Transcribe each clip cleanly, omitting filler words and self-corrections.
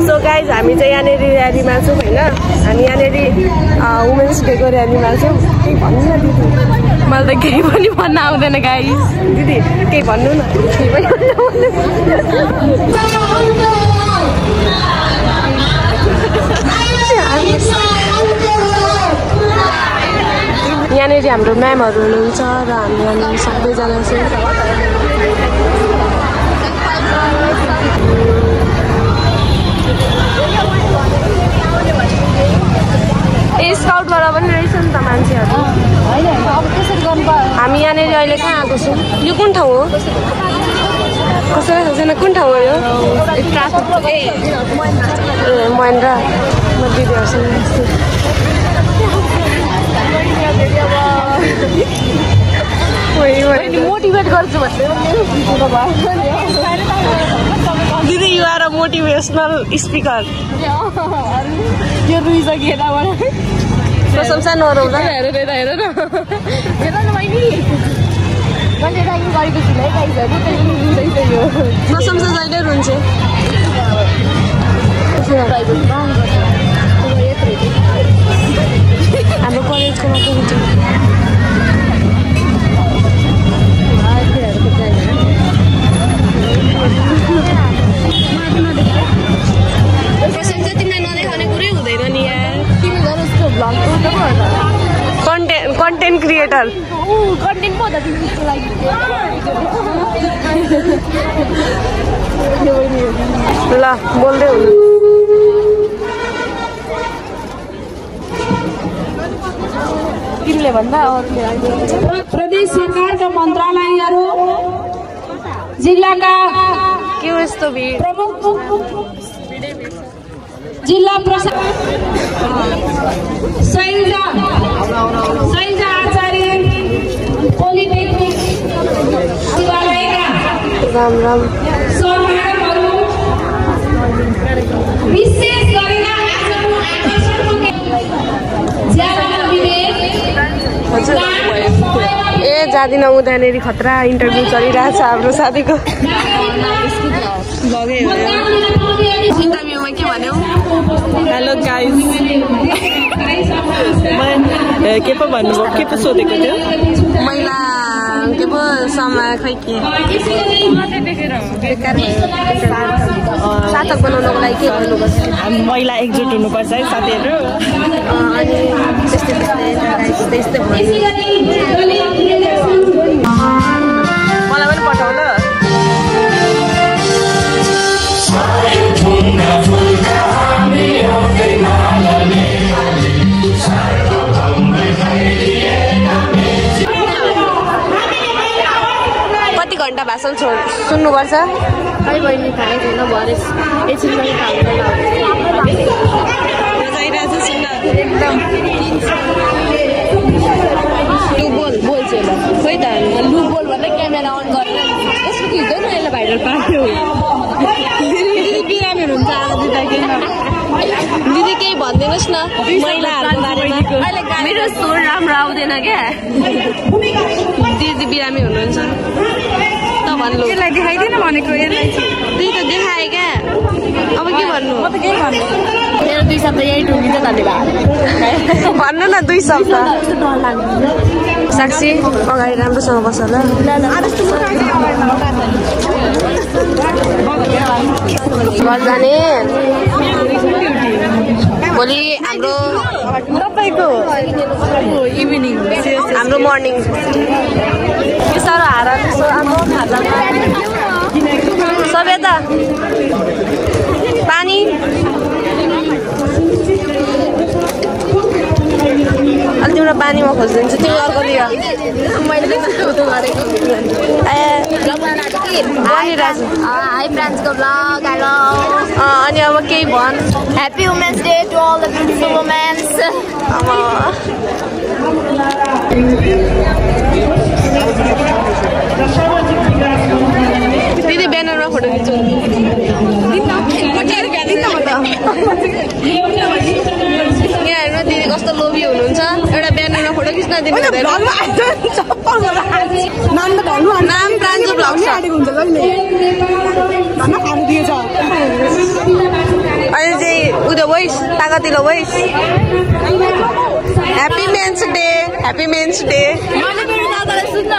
so guys हामी चाहिँ यहाँनिर र्यालीमा छौँ होइन हामी यहाँनिर वुमेन्स डेको र्यालीमा छौँ केही भन्नु न दिदी मलाई त केही पनि भन्न आउँदैन गाइज दिदी केही भन्नु न केही पनि यहाँनिर हाम्रो म्यामहरू हुनुहुन्छ र हामी यहाँनिर सबैजना चाहिँ स्काउटबाट पनि रहेछ नि त मान्छेहरू हामी यहाँनिर अहिले कहाँ आएको छौँ यो कुन ठाउँ हो कसैलाई थाहा छैन कुन ठाउँ हो यो ए महेन्द्र म दिदीहरूसँग मोटिभेट गर्छु दिदी you are a motivational speaker यो रुइसकेर प्रशंसा नहराउँदा हेर न प्रशंसा जहिले रुन्छु हाम्रो कलेजको मात्रै हुन्छ प्रशंसा तिमीलाई नदेखाउने कुरै हुँदैन नि यार तिमी गर उसको भ्लग कन्टेन्ट क्रिएटर कन्टेन्ट पो त तिमीको लागि ल बोल्दै हुनु तिमीले भन्दा प्रदेश सरकारका मन्त्रालयहरू जिल्लाका के हो यस्तो भिड प्रमुख जिल्ला प्रशासन शैलजा आचार्य पोलिटेक्निक शिवालयका राम राम सहभागीहरू विशेष गरेर आजको आकर्षणको ज्यादा विवेक ए जाँदिन उदानेर खतरा इन्टरभ्यू चलिरहेछ हाम्रो साथीको इन्टरभ्यूमा के भन्यौ हेलो गाइज के पो भन्नुभयो के पो सोधेको थियो महिला के पो समय खै के सार्थक बनाउनको लागि के गर्नुपर्छ महिला एकजुट हुनुपर्छ है साथीहरू अनि त्यस्तै मलाई पनि पठाउ ल कति घन्टा भाषण सुन्नुपर्छ खै बहिनी थाहै छैन भरे एकछिनमा एकदम बोल चाहिँ खोइ त लु बोल भन्दै क्यामेरा अन गरेर यसको खिच्दैन यसलाई भाइरल पार्यो दिदी बिरामी हुन्छ आज दिदी केही भनिदिनुहोस् न महिलाहरूको बारेमा मेरो स्वर राम्रो आउँदैन क्या दिदी बिरामी हुनुहुन्छ त भन्नु यसलाई देखाइदिन भनेको यसलाई त्यही त देखाएँ क्या अब के भन्नु म त केही भन्नु मेरो 2 शब्द यही टुङ्गिन्छ धन्यवाद भन्नु न 2 शब्द साक्षी अगाडि राम्रोसँग बस ल घर जाने भोलि हाम्रो तपाईँको इभिनिङ हाम्रो मर्निङ के साह्रो हारा हाम्रो खाजामा सबै त पानी अनि तिम्रो पानीमा खोजिदिन्छु तिमी अर्को दियो हाई फ्रेन्ड्सको ब्लग हेलो अनि अब केही भन happy women's day to all the beautiful women's दिदी ब्यानरमा फोटो खिच्छु यहाँ हेर्नु दिदी कस्तो लोभी हुनुहुन्छ एउटा ब्यानरमा फोटो खिच्न दिनु नाम प्रान्जु ब्लग छ अनि वइस तागतिलो वइस happy men's day happy men's day मैले मेरो दादालाई सुन्न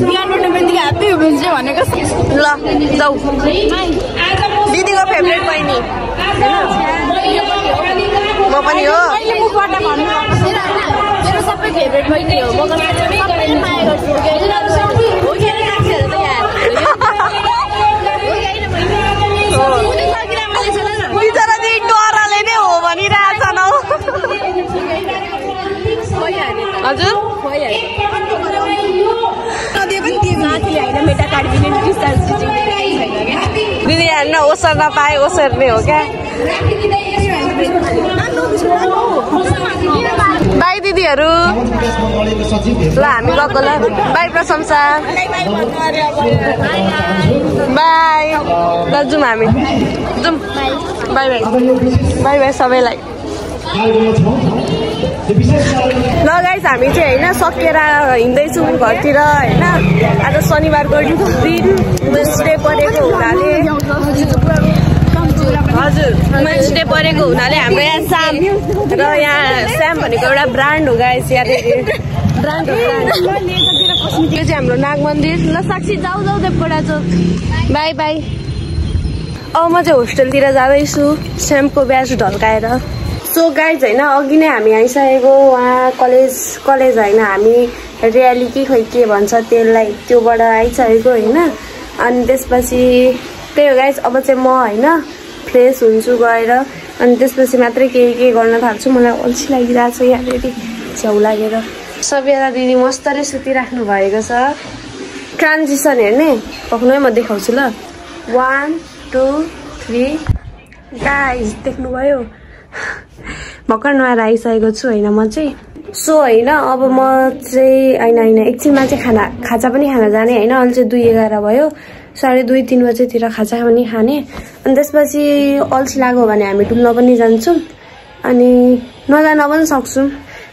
बिहान उठ्ने बित्तिकै ह्यापी वुमेन्स डे भनेको ल जाऊ दिदीको फेभरेट बहिनी म पनि हो मुखबाट भन्नु मेरो सबै फेभरेट बहिनी हो म सबैले माया गर्छु बिचरा दिदी डराले नै हो भनिरहेछ न हजुर दिदी हेर्न ओसर नपाए ओसर नै हो क्या बाई दिदीहरू ल हामी गएको ल बाई प्रशंसा बाई ल जाउँ हामी जाउँ बाई बाई बाई बाई सबैलाई ल गाइस हामी चाहिँ होइन सकेर हिँड्दैछौँ घरतिर होइन आज शनिबारको दिन वुमेन्स डे परेको हुनाले हजुर वुमेन्स डे परेको हुनाले हाम्रो यहाँ स्याम र यहाँ स्याम भनेको एउटा ब्रान्ड हो गाइस यहाँ ब्रान्ड हो यो चाहिँ हाम्रो नाग मन्दिर ल साक्षी जाऊ जाऊ देवकोटा चोक बाई बाई अब म चाहिँ होस्टेलतिर जाँदैछु स्यामको ब्याज ढल्काएर सो गाइज होइन अघि नै हामी आइसकेको उहाँ कलेज होइन हामी र्याली कि खोइ के भन्छ त्यसलाई त्योबाट आइसकेको होइन अनि त्यसपछि त्यही हो गाइज अब चाहिँ म होइन फ्रेस हुन्छु गएर अनि त्यसपछि मात्रै के गर्न थाल्छु मलाई अल्छी लागिरहेको छ यहाँनिर छेउ लागेर सबिया दिदी मस्तले सुतिराख्नु भएको छ ट्रान्जिसन हेर्ने पक्नु है म देखाउँछु ल 1 2 3 गाइज देख्नुभयो भर्खर नुहाएर आइसकेको छु होइन म चाहिँ सो होइन अब म चाहिँ होइन एकछिनमा चाहिँ खाजा पनि खान जाने होइन अहिले चाहिँ 2:11 भयो 2:30-3 बजेतिर खाजा पनि खाने अनि त्यसपछि अल्छी लाग्यो भने हामी डुल्न पनि जान्छौँ अनि नजान पनि सक्छौँ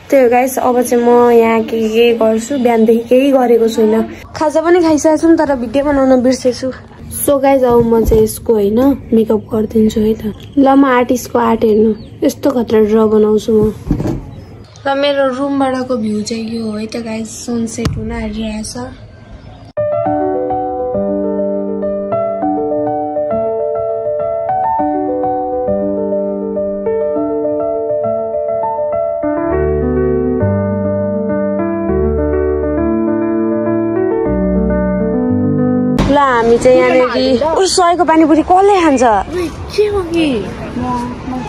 त्यही हो गाइस अब चाहिँ म यहाँ के गर्छु बिहानदेखि केही गरेको छुइनँ खाजा पनि खाइसकेको छु तर भिडियो बनाउन बिर्सेछु सो गाइज अब म चाहिँ यसको होइन मेकअप गरिदिन्छु है त ल म आर्टिस्टको आर्ट हेर्नु यस्तो खतरा ड्र बनाउँछु म र मेरो रुमबाटको भ्यू चाहिँ यो हो है त गाइज सनसेट हुन आइरहेछ ल हामी चाहिँ यहाँनिर सयको पानीपुरी कसले खान्छ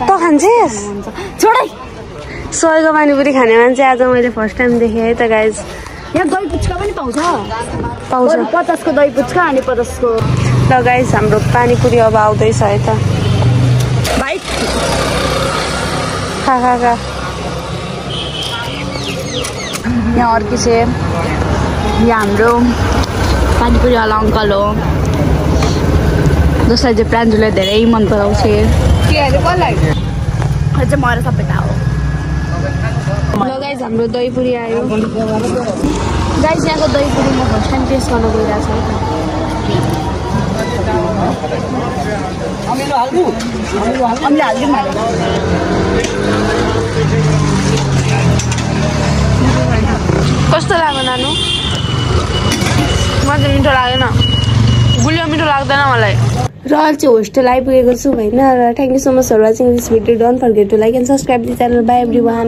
त खान्छेस् सयको पानीपुरी खाने मान्छे आज मैले फर्स्ट टाइम देखेँ है त गाइज यहाँ दही पुच्का पनि पाउँछ 50 को दही पुच्का अनि 50 को ल गाइज हाम्रो पानीपुरी अब आउँदैछ है त भाइ खा यहाँ अर्की चाहिँ यहाँ हाम्रो पानीपुरी वाला अङ्कल हो जसलाई चाहिँ प्रान्जुले धेरै मन पराउँछ चाहिँ मर सबै थाहा हो ल गाइज हाम्रो दहीपुरी आयो गाइस यहाँको दहीपुरी म फर्स्ट टाइम टेस्ट गर्न गइरहेको छु कस्तो लाग्यो नानु मलाई मिठो लागेन गुलियो मिठो लाग्दैन मलाई र अहिले चाहिँ होस्टेल आइपुगेको छु होइन र thank you so much for watching this video don't forget to like and subscribe the channel bye everyone